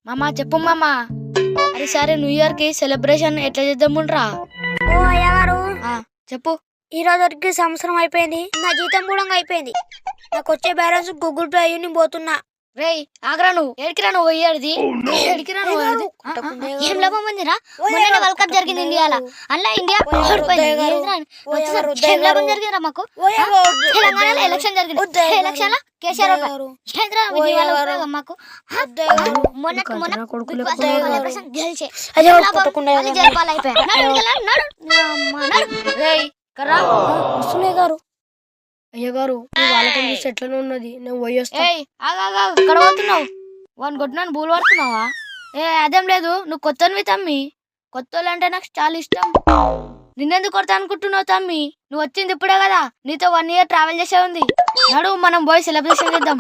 మామా చెప్పు మామా. అరే సరే న్యూ ఇయర్ కి సెలబ్రేషన్ ఎట్లా చేద్దాముండ్రా? ఓ అయ్యగారు, చెప్పు. ఈ రోజుకి సంవత్సరం అయిపోయింది. నా జీతం కూడా అయిపోయింది. నాకు వచ్చే బ్యాలెన్స్ గూగుల్ పే అయ్యి పోతున్నా. రేయ్ ఆగ్రా, నువ్వు ఎడికిరా, నువ్వు పోయేది ఎడికిరా, నువ్వు పోయేది? ఏం లాభం ఉందిరా? మొన్న వరల్డ్ కప్ జరిగింది ఇండియాలో. అందులో ఇండియా ఓడిపోయింది. ఏం లాభం జరిగిందిరా మాకు? తెలంగాణలో ఎలక్షన్ జరిగింది. ఎలక్షన్ లో కేసీఆర్ ఓడిపోయింది. మాకు గెలిచే గారు అయ్యగారు వాళ్ళకం చూసి ఎట్లనే ఉన్నది, నేను పోయేస్తా. ఇక్కడ పోతున్నావు? వాడిని కొట్టినాను బూలు పడుతున్నావా? అదేం లేదు, నువ్వు కొత్తవి తమ్మి. కొత్త వాళ్ళు అంటే నాకు చాలా ఇష్టం. నిన్నెందుకు కొడతా అనుకుంటున్నావు తమ్మి? నువ్వు వచ్చింది ఇప్పుడే కదా, నీతో 1 year ట్రావెల్ చేసే ఉంది. నడు మనం పోయి సెలబ్రేషన్ చేద్దాం.